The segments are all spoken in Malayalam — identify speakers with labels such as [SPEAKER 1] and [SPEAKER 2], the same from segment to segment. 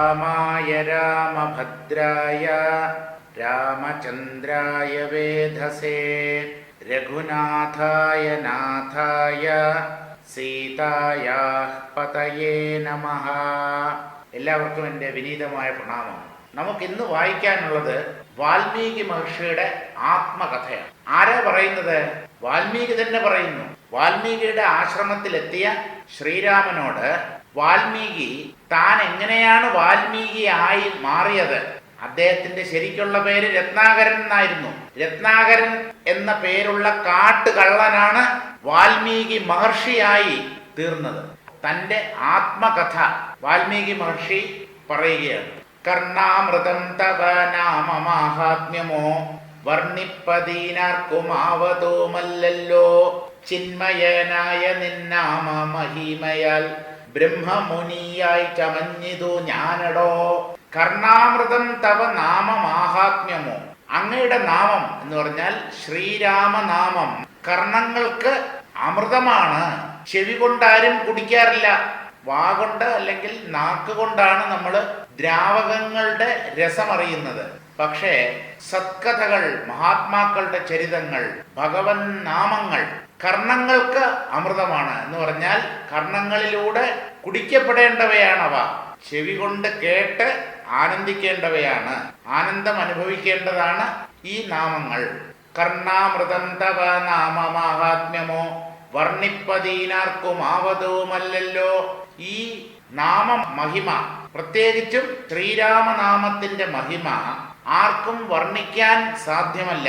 [SPEAKER 1] രാമായ രാമഭദ്രായ രാമചന്ദ്രായ വേധസേ രഘുനാഥായ നാഥായ സീതായാ പതയേ നമഃ. എല്ലാവർക്കും എൻ്റെ വിനീതമായ പ്രണാമം. നമുക്കിന്ന് വായിക്കാനുള്ളത് വാൽമീകി മഹർഷിയുടെ ആത്മകഥയാണ്. ആരാ പറയുന്നത്? വാൽമീകി തന്നെ പറയുന്നു. വാൽമീകിയുടെ ആശ്രമത്തിലെത്തിയ ശ്രീരാമനോട് വാൽമീകി താൻ എങ്ങനെയാണ് വാൽമീകി ആയി മാറിയത്. അദ്ദേഹത്തിന്റെ ശരിക്കുള്ള പേര് രത്നാകരൻ എന്നായിരുന്നു. രത്നാകരൻ എന്ന പേരുള്ള കാട്ടുകള്ളനാണ് വാൽമീകി മഹർഷിയായി തീർന്നത്. തന്റെ ആത്മകഥ വാൽമീകി മഹർഷി പറയുകയാണ്. കർണാമൃതം തവ നാമ മാഹാത്മ്യമോ വർണ്ണിപ്പതീനാർക്കുമാവതോമല്ലോ ചിന്മയനായ നിന്നാമ മഹിമയാൽ ബ്രഹ്മമുനിയായി ചമഞ്ഞിതു ഞാനടോ. കർണാമൃതം തവ നാമ മാഹാത്മ്യമോ, അങ്ങയുടെ നാമം എന്ന് പറഞ്ഞാൽ ശ്രീരാമനാമം കർണങ്ങൾക്ക് അമൃതമാണ്. ചെവി കൊണ്ടാരും കുടിക്കാറില്ല, വാഗൊണ്ട് അല്ലെങ്കിൽ നാക്ക് കൊണ്ടാണ് നമ്മൾ ദ്രാവകങ്ങളുടെ രസമറിയുന്നത്. പക്ഷേ സത്കഥകൾ, മഹാത്മാക്കളുടെ ചരിതങ്ങൾ, ഭഗവൻ നാമങ്ങൾ കർണങ്ങൾക്ക് അമൃതമാണ് എന്ന് പറഞ്ഞാൽ കർണങ്ങളിലൂടെ കുടിക്കപ്പെടേണ്ടവയാണവ. ചെവി കൊണ്ട് കേട്ട് ആനന്ദിക്കേണ്ടവയാണ്, ആനന്ദം അനുഭവിക്കേണ്ടതാണ് ഈ നാമങ്ങൾ. കർണാമൃതം തവ നാമ മാഹാത്മ്യമോ വർണ്ണിപ്പതീനാർക്കുമാവതോമല്ലോ. ഈ നാമ മഹിമ, പ്രത്യേകിച്ചും ശ്രീരാമനാമത്തിന്റെ മഹിമ ആർക്കും വർണ്ണിക്കാൻ സാധ്യമല്ല.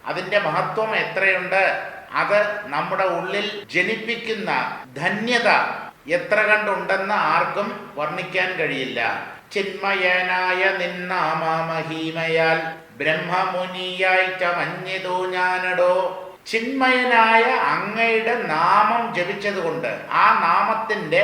[SPEAKER 1] അതിന്റെ മഹത്വം എത്രയുണ്ട്, അത് നമ്മുടെ ഉള്ളിൽ ജനിപ്പിക്കുന്ന ധന്യത എത്ര കണ്ടുണ്ടെന്ന് ആർക്കും വർണ്ണിക്കാൻ കഴിയില്ല. ചിന്മയനായ നിന്നാമ മഹിമയാൽ ബ്രഹ്മമുനിയായി ചമഞ്ഞിതു ഞാനടോ. ചിന്മയനായ അങ്ങയുടെ നാമം ജപിച്ചതുകൊണ്ട്, ആ നാമത്തിന്റെ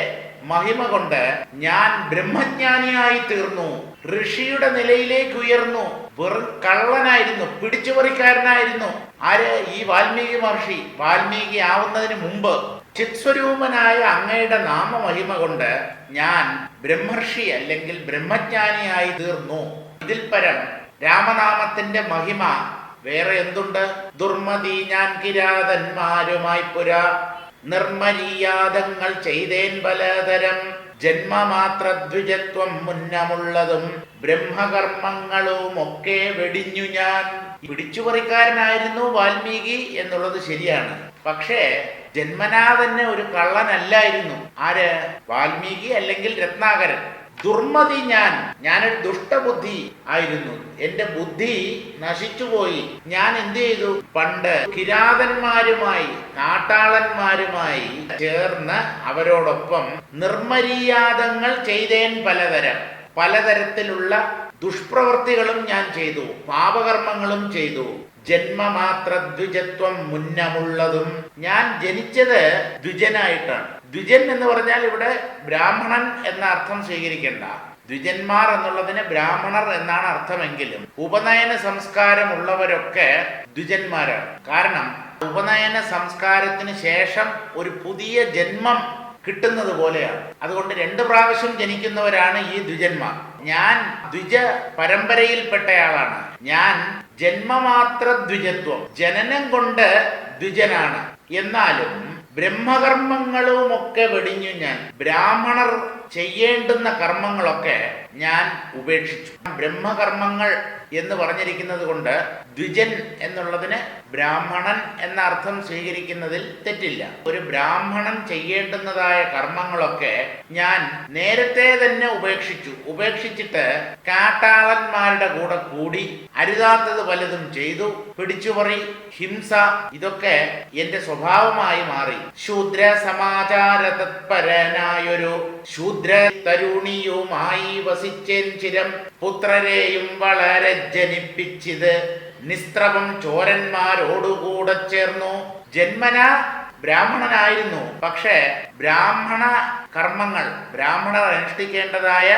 [SPEAKER 1] മഹിമ കൊണ്ട് ഞാൻ ബ്രഹ്മജ്ഞാനിയായി തീർന്നു, ഋഷിയുടെ നിലയിലേക്ക് ഉയർന്നു. വെറും കള്ളനായിരുന്നു, പിടിച്ചുപറിക്കാരനായിരുന്നു. ആര്? ഈ വാൽമീകി മഹർഷി. വാൽമീകി ആവുന്നതിന് മുമ്പ് ചിത്സ്വരൂപനായ അങ്ങയുടെ നാമമഹിമ കൊണ്ട് ഞാൻ ബ്രഹ്മർഷി അല്ലെങ്കിൽ ബ്രഹ്മജ്ഞാനിയായി തീർന്നു. ഇതിൽ പരം രാമനാമത്തിന്റെ മഹിമ വേറെ എന്തുണ്ട്? ദുർമതി ഞാൻ കിരാതന്മാരുമായി പുരാ നിർമ്മര്യാദങ്ങൾ ചെയ്തേൻ പലതരം ജന്മമാത്രദ്വിജത്വം മുന്നമുള്ളതും ബ്രഹ്മകർമ്മങ്ങളും ഒക്കെ വെടിഞ്ഞു ഞാൻ. പിടിച്ചുപറിക്കാരനായിരുന്നു വാൽമീകി എന്നുള്ളത് ശരിയാണ്. പക്ഷേ ജന്മനാ തന്നെ ഒരു കള്ളനല്ലായിരുന്നു. ആര്? വാൽമീകി അല്ലെങ്കിൽ രത്നാകരൻ. ദുർമതി ഞാനൊരു ദുഷ്ടബുദ്ധി ആയിരുന്നു. എന്റെ ബുദ്ധി നശിച്ചുപോയി. ഞാൻ എന്ത് ചെയ്തു? പണ്ട് കിരാതന്മാരുമായി, കാട്ടാളന്മാരുമായി ചേർന്ന് അവരോടൊപ്പം നിർമ്മര്യാദങ്ങൾ ചെയ്തേൻ പലതരത്തിലുള്ള ദുഷ്പ്രവൃത്തികളും ഞാൻ ചെയ്തു, പാപകർമ്മങ്ങളും ചെയ്തു. ജന്മമാത്ര ദ്വിജത്വം മുന്നമുള്ളതും, ഞാൻ ജനിച്ചത് ദ്വിജനായിട്ടാണ്. ദ്വിജൻ എന്ന് പറഞ്ഞാൽ ഇവിടെ ബ്രാഹ്മണൻ എന്ന അർത്ഥം സ്വീകരിക്കേണ്ട. ദ്വിജന്മാർ എന്നുള്ളതിന് ബ്രാഹ്മണർ എന്നാണ് അർത്ഥമെങ്കിലും ഉപനയന സംസ്കാരമുള്ളവരൊക്കെ ദ്വിജന്മാരാണ്. കാരണം ഉപനയന സംസ്കാരത്തിന് ശേഷം ഒരു പുതിയ ജന്മം കിട്ടുന്നത് പോലെയാണ്. അതുകൊണ്ട് 2 പ്രാവശ്യം ജനിക്കുന്നവരാണ് ഈ ദ്വിജന്മാർ. ഞാൻ ദ്വിജ പരമ്പരയിൽപ്പെട്ടയാളാണ്. ഞാൻ ജന്മമാത്ര ദ്വിജത്വം, ജനനം കൊണ്ട് ദ്വിജനാണ്. എന്നാലും ബ്രഹ്മകർമ്മങ്ങളുമൊക്കെ വെടിഞ്ഞു ഞാൻ. ബ്രാഹ്മണർ ചെയ്യേണ്ടുന്ന കർമ്മങ്ങളൊക്കെ ഞാൻ ഉപേക്ഷിച്ചു. ബ്രഹ്മകർമ്മങ്ങൾ എന്ന് പറഞ്ഞിരിക്കുന്നത് കൊണ്ട് ദ്വിജൻ എന്നുള്ളതിന് ബ്രാഹ്മണൻ എന്ന അർത്ഥം സ്വീകരിക്കുന്നതിൽ തെറ്റില്ല. ഒരു ബ്രാഹ്മണൻ ചെയ്യേണ്ടുന്നതായ കർമ്മങ്ങളൊക്കെ ഞാൻ നേരത്തെ തന്നെ ഉപേക്ഷിച്ചിട്ട് കാട്ടാളന്മാരുടെ കൂടെ കൂടി അരുതാത്തത് പലതും ചെയ്തു. പിടിച്ചുപറി, ഹിംസ, ഇതൊക്കെ എന്റെ സ്വഭാവമായി മാറി. ശൂദ്ര സമാചാര തത്പരനായൊരു ശൂദ്ര തരുണിയുമായി വസിച്ചേൻ ചിരം. പുത്രരെയും വളരെ ജനിപ്പിച്ചിത് നിസ്ത്രവം ചോരന്മാരോടുകൂടെ ചേർന്നു. ജന്മന ബ്രാഹ്മണനായിരുന്നു. പക്ഷേ ബ്രാഹ്മണ കർമ്മങ്ങൾ, ബ്രാഹ്മണർ അനുഷ്ഠിക്കേണ്ടതായ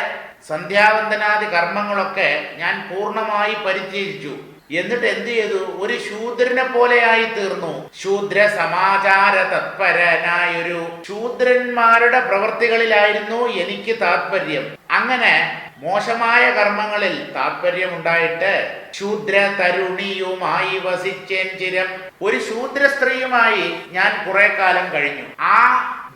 [SPEAKER 1] സന്ധ്യാവന്തനാദി കർമ്മങ്ങളൊക്കെ ഞാൻ പൂർണ്ണമായി പരിത്യജിച്ചു. എന്നിട്ട് എന്ത് ചെയ്തു? ഒരു ശൂദ്രനെ പോലെയായി തീർന്നു. ശൂദ്ര സമാചാര തത്പരനായൊരു ശൂദ്രന്മാരുടെ പ്രവൃത്തികളിലായിരുന്നു എനിക്ക് താല്പര്യം. അങ്ങനെ മോശമായ കർമ്മങ്ങളിൽ താല്പര്യമുണ്ടായിട്ട് ശൂദ്ര തരുണിയുമായി വസിച്ചേൻ ചിരം. ഒരു ശൂദ്ര സ്ത്രീയുമായി ഞാൻ കുറെ കാലം കഴിഞ്ഞു. ആ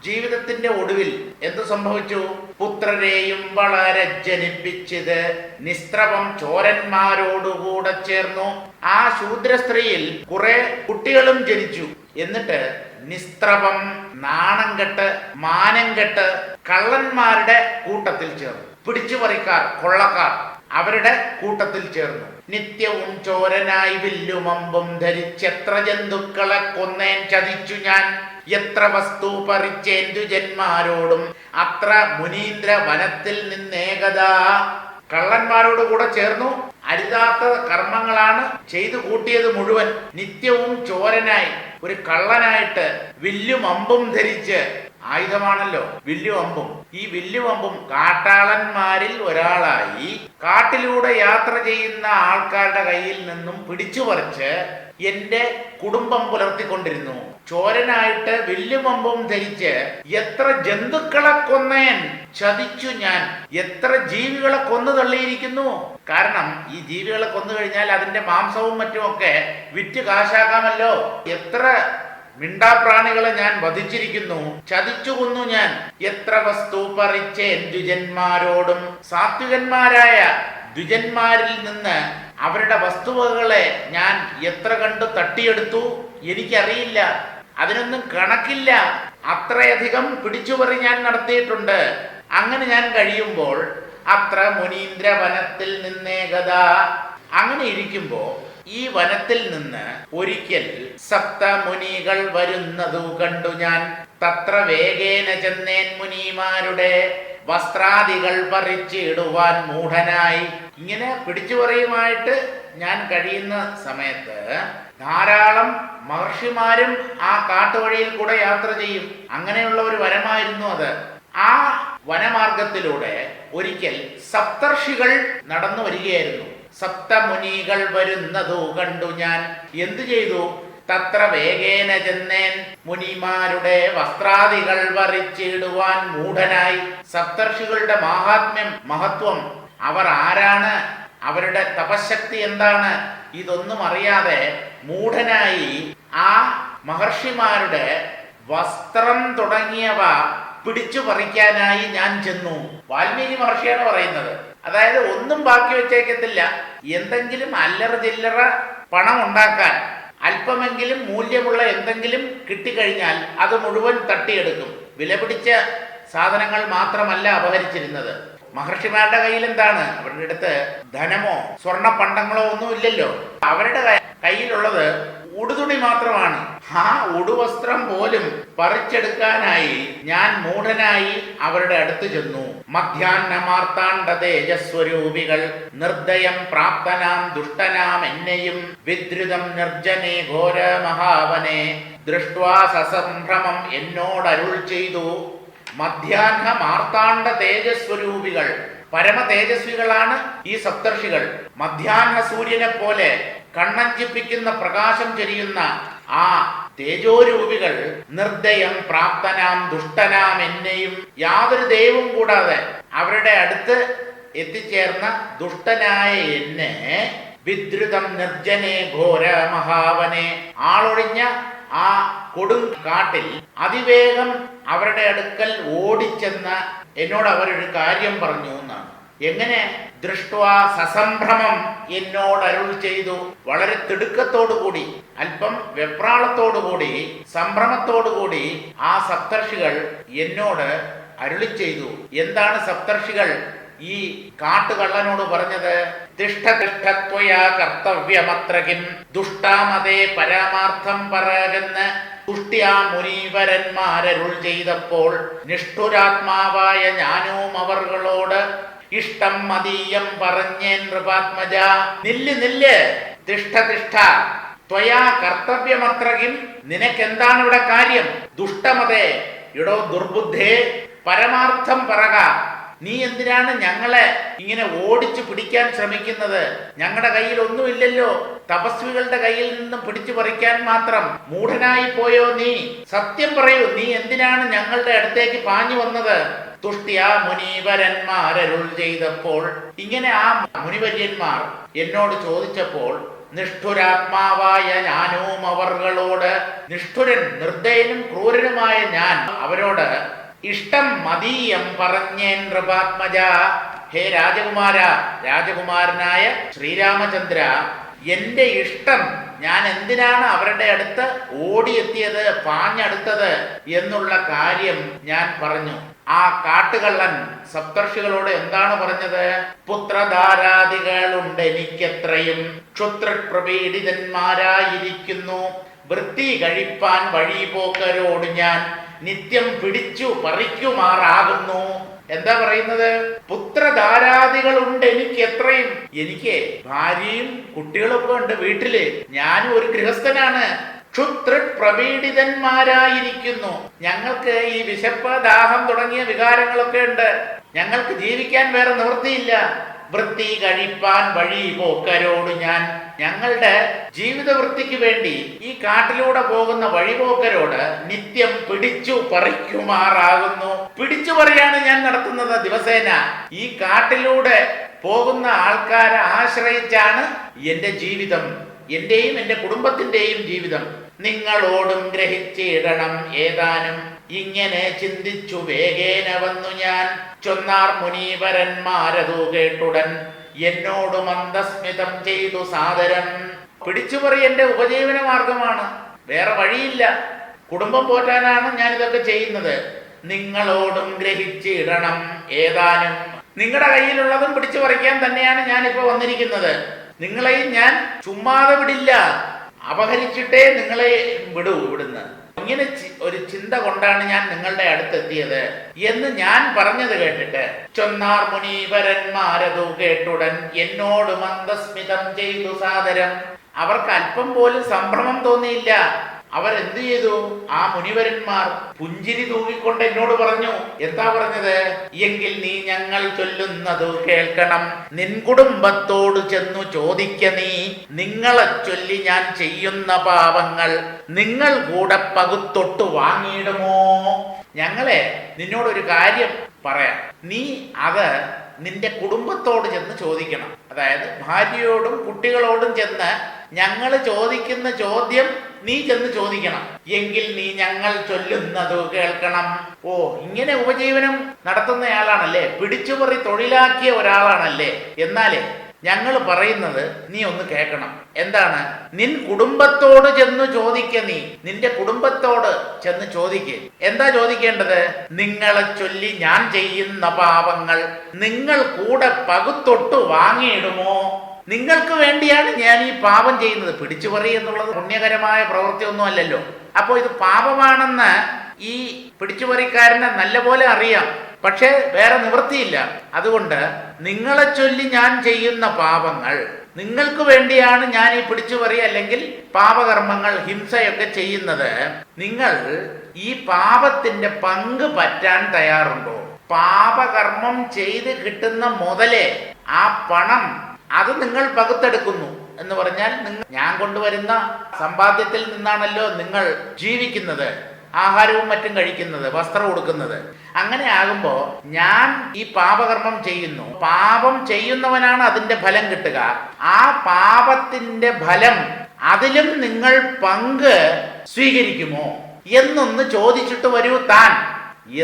[SPEAKER 1] ജീവിതത്തിന്റെ ഒടുവിൽ എന്തു സംഭവിച്ചു? പുത്രരെയും വളരെ ജനിപ്പിച്ചത് നിസ്ത്രവം ചോരന്മാരോടുകൂടെ ചേർന്നു. ആ ശൂദ്ര സ്ത്രീയിൽ കുറെ കുട്ടികളും ജനിച്ചു. എന്നിട്ട് നിസ്ത്രവം നാണം കെട്ട് മാനം കെട്ട് കള്ളന്മാരുടെ കൂട്ടത്തിൽ ചേർന്നു. പിടിച്ചുപറിക്കാർ, കൊള്ളക്കാർ അവരുടെ കൂട്ടത്തിൽ ചേർന്നു. നിത്യവും ചോരനായി വില്ലുമമ്പും ധരിച്ചെത്ര ജന്തുക്കളെ കൊന്നേൻ ചതിച്ചു ഞാൻ. എത്ര വസ്തു പറിച്ചേന്തു ജന്മാരോടും അത്ര മുനീന്ദ്ര വനത്തിൽ നിന്നേകതാ. കള്ളന്മാരോട് കൂടെ ചേർന്നു. അരുതാത്ത കർമ്മങ്ങളാണ് ചെയ്തു കൂട്ടിയത് മുഴുവൻ. നിത്യവും ചോരനായി ഒരു കള്ളനായിട്ട് വില്ലും അമ്പും ധരിച്ച്, ആയുധമാണല്ലോ വില്ലും അമ്പും. ഈ വില്ലും അമ്പും കാട്ടാളന്മാരിൽ ഒരാളായി കാട്ടിലൂടെ യാത്ര ചെയ്യുന്ന ആൾക്കാരുടെ കയ്യിൽ നിന്നും പിടിച്ചു പറിച്ച് എന്റെ കുടുംബം പുലർത്തിക്കൊണ്ടിരുന്നു. ചോരനായിട്ട് വില്ലും അമ്പും ധരിച്ച് എത്ര ജന്തുക്കളെ കൊന്നേൻ ചതിച്ചു ഞാൻ. എത്ര ജീവികളെ കൊന്നു തള്ളിയിരിക്കുന്നു. കാരണം ഈ ജീവികളെ കൊന്നു കഴിഞ്ഞാൽ അതിന്റെ മാംസവും മറ്റുമൊക്കെ വിറ്റ് കാശാക്കാമല്ലോ. എത്ര മിണ്ടാപ്രാണികളെ ഞാൻ വധിച്ചിരിക്കുന്നു, ചതിച്ചു കൊന്നു ഞാൻ. എത്ര വസ്തു പറിച്ചേൻ ദ്വിജന്മാരോടും. സാത്വികന്മാരായ ദ്വിജന്മാരിൽ നിന്ന് അവരുടെ വസ്തുവകകളെ ഞാൻ എത്ര കണ്ട് തട്ടിയെടുത്തു എനിക്കറിയില്ല. അതിനൊന്നും കണക്കില്ല. അത്രയധികം പിടിച്ചുപറി ഞാൻ നടത്തിയിട്ടുണ്ട്. അങ്ങനെ ഞാൻ കഴിയുമ്പോൾ അത്ര മുനീന്ദ്ര വനത്തിൽ നിന്നേകത. അങ്ങനെ ഇരിക്കുമ്പോ ഈ വനത്തിൽ നിന്ന് ഒരിക്കൽ സപ്തമുനികൾ വരുന്നതു കണ്ടു ഞാൻ. തത്ര വേഗേന ചെന്നേൻ മുനിമാരുടെ വസ്ത്രാദികൾ പറിച്ചിടുവാൻ മൂഢനായി. ഇങ്ങനെ പിടിച്ചുപറിയുമായിട്ട് ഞാൻ കഴിയുന്ന സമയത്ത് ധാരാളം മഹർഷിമാരും ആ കാട്ടുവഴിയിൽ കൂടെ യാത്ര ചെയ്യും. അങ്ങനെയുള്ള ഒരു വനമായിരുന്നു അത്. ആ വനമാർഗത്തിലൂടെ ഒരിക്കൽ സപ്തർഷികൾ നടന്നു വരികയായിരുന്നു. സപ്തമുനികൾ വരുന്നതു കണ്ടു ഞാൻ. എന്തു ചെയ്തു? തത്ര വേഗേന ചെന്നേൻ മുനിമാരുടെ വസ്ത്രാദികൾ പറിച്ചിടുവാൻ മൂഢനായി. സപ്തർഷികളുടെ മഹാത്മ്യം, മഹത്വം, അവർ ആരാണ്, അവരുടെ തപശക്തി എന്താണ്, ഇതൊന്നും അറിയാതെ മൂഢനായി ആ മഹർഷിമാരുടെ വസ്ത്രം തുടങ്ങിയവ പിടിച്ചു പറിക്കാനായി ഞാൻ ചെന്നു. വാൽമീകി മഹർഷിയാണ് പറയുന്നത്. അതായത് ഒന്നും ബാക്കി വെച്ചേക്കത്തില്ല. എന്തെങ്കിലും അല്ലറ ചില്ലറ പണം ഉണ്ടാക്കാൻ അല്പമെങ്കിലും മൂല്യമുള്ള എന്തെങ്കിലും കിട്ടിക്കഴിഞ്ഞാൽ അത് മുഴുവൻ തട്ടിയെടുക്കും. വിലപിടിച്ച സാധനങ്ങൾ മാത്രമല്ല അപഹരിച്ചിരുന്നത്. മഹർഷിമാരുടെ കയ്യിൽ എന്താണ്? അവരുടെ അടുത്ത് ധനമോ സ്വർണ്ണ പണ്ടങ്ങളോ ഒന്നും ഇല്ലല്ലോ. അവരുടെ കയ്യിലുള്ളത് ഉടുതുണി മാത്രമാണ്. ആ ഉടുവസ്ത്രം പോലും പറിച്ചെടുക്കാനായി ഞാൻ മൂഢനായി അവരുടെ അടുത്ത് ചെന്നു. മധ്യാഹ്നമാർത്താണ്ഡ തേജസ്വരൂപികൾ നിർദ്ദയം പ്രാപ്തനാം ദുഷ്ടനാം എന്നെയും വിദ്രുതം നിർജ്ജനെ ഘോര മഹാവനെ ദൃഷ്ട്വാ സസംഭ്രമം എന്നോടരുൾ ചെയ്തു. മധ്യാഹ്ന മാർത്താണ്ഡ തേജസ്വരൂപികൾ, പരമ തേജസ്വികളാണ് ഈ സപ്തർഷികൾ. മധ്യാഹ്ന സൂര്യനെ പോലെ കണ്ണഞ്ചിപ്പിക്കുന്ന പ്രകാശം ചൊരിയുന്ന ആ തേജോരൂപികൾ നിർദ്ദയം പ്രാപ്തനാം ദുഷ്ടനാം എന്നെയും, യാതൊരു ദൈവവും കൂടാതെ അവരുടെ അടുത്ത് എത്തിച്ചേർന്ന ദുഷ്ടനായ എന്നെ വിദ്രുതം നിർജ്ജനെ ഘോര മഹാവനെ, ആളൊഴിഞ്ഞ ആ കൊടും കാട്ടിൽ അതിവേഗം അവരുടെ അടുക്കൽ ഓടിച്ചെന്ന എന്നോട് അവരൊരു കാര്യം പറഞ്ഞു എന്നാണ്. എങ്ങനെ? ദൃഷ്ട്വാ സസംഭ്രമം എന്നോട് അരുൾ ചെയ്തു. വളരെ തിടുക്കത്തോടുകൂടി, അല്പം വെപ്രാളത്തോടുകൂടി, സംഭ്രമത്തോടുകൂടി ആ സപ്തർഷികൾ എന്നോട് അരുളി ചെയ്തു. എന്താണ് സപ്തർഷികൾ ഈ കാട്ടുകള്ളനോട് പറഞ്ഞത്? തിഷ്ഠ തിഷ്ഠത്വയാ കർത്തവ്യമത്ര കിം ദുഷ്ടാമതേ പരമാർത്ഥം പറകെന്ന് തുഷ്ട്യാ മുനീവരന്മാരരുൾ ചെയ്തപ്പോൾ നിഷ്ഠുരാത്മാവായ ഞാനും അവർകളോട് ഇഷ്ടം മതീയം പറഞ്ഞേൻ നൃപാത്മജ. നില്ല് നില്ല്, തിഷ്ഠ തിഷ്ഠ, ത്വയാ കർത്തവ്യമത്ര കിം, നിനക്കെന്താണ് ഇവിടെ കാര്യം? ദുഷ്ടമതേ, ഇടോ ദുർബുദ്ധേ, പരമാർത്ഥം പറക. നീ എന്തിനാണ് ഞങ്ങളെ ഇങ്ങനെ ഓടിച്ചു പിടിക്കാൻ ശ്രമിക്കുന്നത്? ഞങ്ങളുടെ കയ്യിൽ ഒന്നുമില്ലല്ലോ, തപസ്വികളുടെ കയ്യിൽ നിന്നും പിടിച്ചു പറിക്കാൻ മാത്രം മൂഢനായി പോയോ നീ? സത്യം പറയൂ, നീ എന്തിനാണ് ഞങ്ങളുടെ അടുത്തേക്ക് പാഞ്ഞു വന്നത്? തുഷ്ടിയാ മുനീവരന്മാരരുൾ ചെയ്തപ്പോൾ, ഇങ്ങനെ ആ മുനിവര്യന്മാർ എന്നോട് ചോദിച്ചപ്പോൾ, നിഷ്ഠുരാത്മാവായ ഞാനും അവർകളോട്, നിഷ്ഠുരൻ നിർദ്ദയനും ക്രൂരനുമായ ഞാൻ അവരോട് ഇഷ്ടം മതീയം പറഞ്ഞേൻ നൃപാത്മജ. ഹേ രാജകുമാര, രാജകുമാരനായ ശ്രീരാമചന്ദ്ര, എന്റെ ഇഷ്ടം, ഞാൻ എന്തിനാണ് അവരുടെ അടുത്ത് ഓടിയെത്തിയത്, പാഞ്ഞടുത്തത് എന്നുള്ള കാര്യം ഞാൻ പറഞ്ഞു. ആ കാട്ടുകള്ളൻ സപ്തർഷികളോട് എന്താണ് പറഞ്ഞത്? പുത്രധാരാദികളുണ്ട് എനിക്കെത്രയും, ക്ഷുത്രപ്രപീഡിതന്മാരായിരിക്കുന്നു, വൃത്തി കഴിപ്പാൻ വഴി പോക്കരോട് ഞാൻ നിത്യം പിടിച്ചു പറിക്കുമാറാകുന്നു. എന്താ പറയുന്നത്? പുത്രധാരാദികളുണ്ട് എനിക്ക് എത്രയും, എനിക്ക് ഭാര്യയും കുട്ടികളൊക്കെ ഉണ്ട് വീട്ടില്, ഞാനും ഒരു ഗൃഹസ്ഥനാണ്. ക്ഷുത്രപ്രപീഡിതന്മാരായിരിക്കുന്നു, ഞങ്ങൾക്ക് ഈ വിശപ്പ്, ദാഹം തുടങ്ങിയ വികാരങ്ങളൊക്കെ ഉണ്ട്, ഞങ്ങൾക്ക് ജീവിക്കാൻ വേറെ നിവൃത്തിയില്ല. വൃത്തി കഴിപ്പാൻ വഴി പോക്കരോട് ഞാൻ, ഞങ്ങളുടെ ജീവിത വൃത്തിക്ക് വേണ്ടി ഈ കാട്ടിലൂടെ പോകുന്ന വഴിപോക്കരോട് നിത്യം പിടിച്ചു പറിക്കുമാറാകുന്നു. പിടിച്ചു പറയാണ് ഞാൻ നടത്തുന്നത് ദിവസേന. ഈ കാട്ടിലൂടെ പോകുന്ന ആൾക്കാരെ ആശ്രയിച്ചാണ് എന്റെ ജീവിതം, എന്റെയും എന്റെ കുടുംബത്തിന്റെയും ജീവിതം. നിങ്ങളോടും ഗ്രഹിച്ചിടണം ഏതാനും, ഇങ്ങനെ ചിന്തിച്ചു വേഗേന വന്നു ഞാൻ. ചൊന്നാർ മുനീവരന്മാരതു കേട്ടുടൻ, എന്നോട് മന്ദസ്മിതം ചെയ്തു സാദരം. പിടിച്ചുപറി എന്റെ ഉപജീവന മാർഗമാണ്, വേറെ വഴിയില്ല. കുടുംബം പോറ്റാനാണ് ഞാൻ ഇതൊക്കെ ചെയ്യുന്നത്. നിങ്ങളോടും ഗ്രഹിച്ചിടണം ഏതാനും, നിങ്ങളുടെ കയ്യിലുള്ളതും പിടിച്ചു പറിക്കാൻ തന്നെയാണ് ഞാൻ ഇപ്പൊ വന്നിരിക്കുന്നത്. നിങ്ങളെയും ഞാൻ ചുമ്മാതെ വിടില്ല, അപഹരിച്ചിട്ടേ നിങ്ങളെ വിടൂ ഇവിടുന്ന്. ഇങ്ങനെ ഒരു ചിന്ത കൊണ്ടാണ് ഞാൻ നിങ്ങളുടെ അടുത്തെത്തിയത് എന്ന് ഞാൻ പറഞ്ഞത് കേട്ടിട്ട്, ചൊന്നാർ മുനീവരന്മാരതു കേട്ടുടൻ എന്നോട് മന്ദസ്മിതം ചെയ്തു സാദരം. അവർക്ക് അല്പം പോലും സംഭ്രമം തോന്നിയില്ല. അവരെന്ത് ചെയ്തു? ആ മുനിവരന്മാർ പുഞ്ചിരി തൂക്കിക്കൊണ്ട് എന്നോട് പറഞ്ഞു. എന്താ പറഞ്ഞത്? എങ്കിൽ നീ ഞങ്ങൾ ചൊല്ലുന്നത് കേൾക്കണം, നിൻ കുടുംബത്തോട് ചെന്നു ചോദിക്ക നീ, നിങ്ങളെ ചൊല്ലി ഞാൻ ചെയ്യുന്ന പാപങ്ങൾ നിങ്ങൾ കൂടെ പകുത്തൊട്ട് വാങ്ങിയിടുമോ? ഞങ്ങളെ നിന്നോടൊരു കാര്യം പറയാം, നീ അത് നിന്റെ കുടുംബത്തോട് ചെന്ന് ചോദിക്കണം. അതായത് ഭാര്യയോടും കുട്ടികളോടും ചെന്ന് ഞങ്ങൾ ചോദിക്കുന്ന ചോദ്യം നീ ചെന്ന് ചോദിക്കണം. എങ്കിൽ നീ ഞങ്ങൾ ചൊല്ലുന്നത് കേൾക്കണം. ഓ, ഇങ്ങനെ ഉപജീവനം നടത്തുന്നയാളാണല്ലേ, പിടിച്ചുപറി തൊഴിലാക്കിയ ഒരാളാണല്ലേ, എന്നാലേ ഞങ്ങൾ പറയുന്നത് നീ ഒന്ന് കേൾക്കണം. എന്താണ്? നിൻ കുടുംബത്തോട് ചെന്ന് ചോദിക്ക. നീ നിന്റെ കുടുംബത്തോട് ചെന്ന് ചോദിക്ക്. എന്താ ചോദിക്കേണ്ടത്? നിങ്ങളെ ചൊല്ലി ഞാൻ ചെയ്യുന്ന പാപങ്ങൾ നിങ്ങൾ കൂടെ പകുത്തൊട്ട് വാങ്ങിയിടുമോ? നിങ്ങൾക്ക് വേണ്ടിയാണ് ഞാൻ ഈ പാപം ചെയ്യുന്നത്. പിടിച്ചുപറി എന്നുള്ളത് പുണ്യകരമായ പ്രവൃത്തിയൊന്നും അല്ലല്ലോ. അപ്പോൾ ഇത് പാപമാണെന്ന് ഈ പിടിച്ചുപറിക്കാരനെ നല്ലപോലെ അറിയാം, പക്ഷേ വേറെ നിവൃത്തിയില്ല. അതുകൊണ്ട് നിങ്ങളെ ചൊല്ലി ഞാൻ ചെയ്യുന്ന പാപങ്ങൾ നിങ്ങൾക്ക് വേണ്ടിയാണ് ഞാൻ ഈ പിടിച്ചുപറി അല്ലെങ്കിൽ പാപകർമ്മങ്ങൾ, ഹിംസയൊക്കെ ചെയ്യുന്നത്. നിങ്ങൾ ഈ പാപത്തിന്റെ പങ്ക് പറ്റാൻ തയ്യാറുണ്ടോ? പാപകർമ്മം ചെയ്ത് കിട്ടുന്ന മുതലേ ആ പണം അത് നിങ്ങൾ പകുത്തെടുക്കുന്നു എന്ന് പറഞ്ഞാൽ, ഞാൻ കൊണ്ടുവരുന്ന സമ്പാദ്യത്തിൽ നിന്നാണല്ലോ നിങ്ങൾ ജീവിക്കുന്നത്, ആഹാരവും മറ്റും കഴിക്കുന്നത്, വസ്ത്രം കൊടുക്കുന്നത്. അങ്ങനെ ആകുമ്പോ ഞാൻ ഈ പാപകർമ്മം ചെയ്യുന്നു, പാപം ചെയ്യുന്നവനാണ് അതിന്റെ ഫലം കിട്ടുക. ആ പാപത്തിന്റെ ഫലം അതിലും നിങ്ങൾ പങ്ക് സ്വീകരിക്കുമോ എന്നൊന്ന് ചോദിച്ചിട്ട് വരൂ താൻ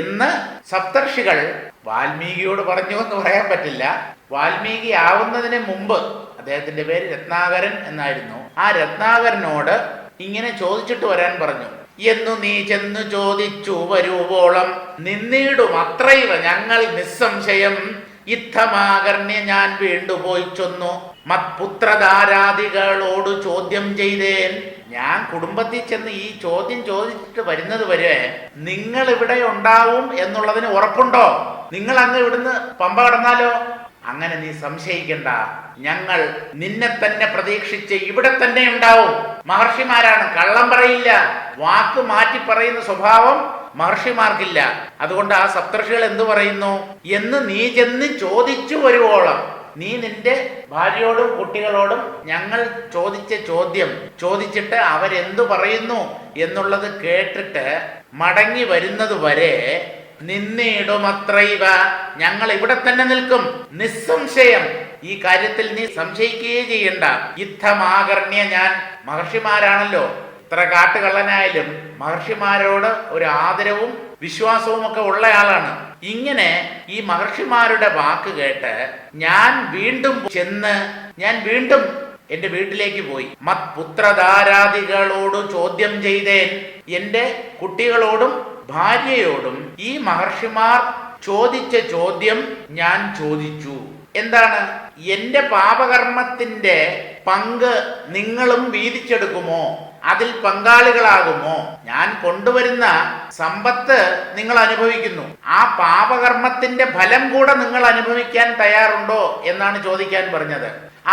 [SPEAKER 1] എന്ന് സപ്തർഷികൾ വാൽമീകിയോട് പറഞ്ഞു എന്ന് പറയാൻ പറ്റില്ല. വാൽമീകി ആവുന്നതിന് മുമ്പ് അദ്ദേഹത്തിന്റെ പേര് രത്നാകരൻ എന്നായിരുന്നു. ആ രത്നാകരനോട് ഇങ്ങനെ ചോദിച്ചിട്ട് വരാൻ പറഞ്ഞു. എന്നു നീ ചെന്നു ചോദിച്ചു വരുവോളം നിന്നീടും അത്രൈവ ഞങ്ങൾ നിസ്സംശയം. ഇത്തമാകർണ്യ ഞാൻ വീണ്ടുപോയി ചൊന്നു മത്പുത്രധാരാദികളോട് ചോദ്യം ചെയ്തേൻ. ഞാൻ കുടുംബത്തിൽ ചെന്ന് ഈ ചോദ്യം ചോദിച്ചിട്ട് വരുന്നത് വരെ നിങ്ങൾ ഇവിടെ ഉണ്ടാവും എന്നുള്ളതിന് ഉറപ്പുണ്ടോ? നിങ്ങൾ അങ്ങ് ഇവിടുന്ന് പമ്പ കടന്നാലോ? അങ്ങനെ നീ സംശയിക്കണ്ട, ഞങ്ങൾ നിന്നെ തന്നെ പ്രതീക്ഷിച്ച് ഇവിടെ തന്നെ ഉണ്ടാവും. മഹർഷിമാരാണ്, കള്ളം പറയില്ല, വാക്ക് മാറ്റി പറയുന്ന സ്വഭാവം മഹർഷിമാർക്കില്ല. അതുകൊണ്ട് ആ സപ്തർഷികൾ എന്തു പറയുന്നു? എന്ന് നീ ചെന്ന് ചോദിച്ചു വരുവോളം നീ നിന്റെ ഭാര്യയോടും കുട്ടികളോടും ഞങ്ങൾ ചോദിച്ച ചോദ്യം ചോദിച്ചിട്ട് അവരെന്തു പറയുന്നു എന്നുള്ളത് കേട്ടിട്ട് മടങ്ങി വരുന്നത് വരെ നിന്നിടുമത്രൈവ, ഞങ്ങൾ ഇവിടെ തന്നെ നിൽക്കും, നിസ്സംശയം. ഈ കാര്യത്തിൽ നീ സംശയിക്കുകയേ ചെയ്യണ്ട. യുദ്ധമാകർണ്യ, ഞാൻ മഹർഷിമാരാണല്ലോ, ഇത്ര കാട്ടുകള്ളനായാലും മഹർഷിമാരോട് ഒരു ആദരവും വിശ്വാസവും ഒക്കെ ഉള്ളയാളാണ്. ഇങ്ങനെ ഈ മഹർഷിമാരുടെ വാക്ക് കേട്ട് ഞാൻ വീണ്ടും എന്റെ വീട്ടിലേക്ക് പോയി. മത് പുത്രധാരാദികളോട് ചോദ്യം ചെയ്തേൻ, എന്റെ കുട്ടികളോടും ഭാര്യയോടും ഈ മഹർഷിമാർ ചോദിച്ച ചോദ്യം ഞാൻ ചോദിച്ചു. എന്താണ്? എന്റെ പാപകർമ്മത്തിന്റെ പങ്ക് നിങ്ങളും വീതിച്ചെടുക്കുമോ? അതിൽ പങ്കാളികളാകുമോ? ഞാൻ കൊണ്ടുവരുന്ന സമ്പത്ത് നിങ്ങൾ അനുഭവിക്കുന്നു, ആ പാപകർമ്മത്തിന്റെ ഫലം കൂടെ നിങ്ങൾ അനുഭവിക്കാൻ തയ്യാറുണ്ടോ എന്നാണ് ചോദിക്കാൻ പറഞ്ഞത്.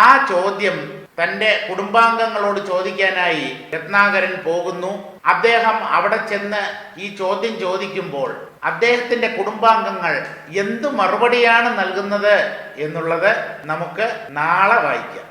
[SPEAKER 1] ആ ചോദ്യം തന്റെ കുടുംബാംഗങ്ങളോട് ചോദിക്കാനായി രത്നാകരൻ പോകുന്നു. അദ്ദേഹം അവിടെ ചെന്ന് ഈ ചോദ്യം ചോദിക്കുമ്പോൾ അദ്ദേഹത്തിന്റെ കുടുംബാംഗങ്ങൾ എന്തു മറുപടിയാണ് നൽകുന്നത് എന്നുള്ളത് നമുക്ക് നാളെ വായിക്കാം.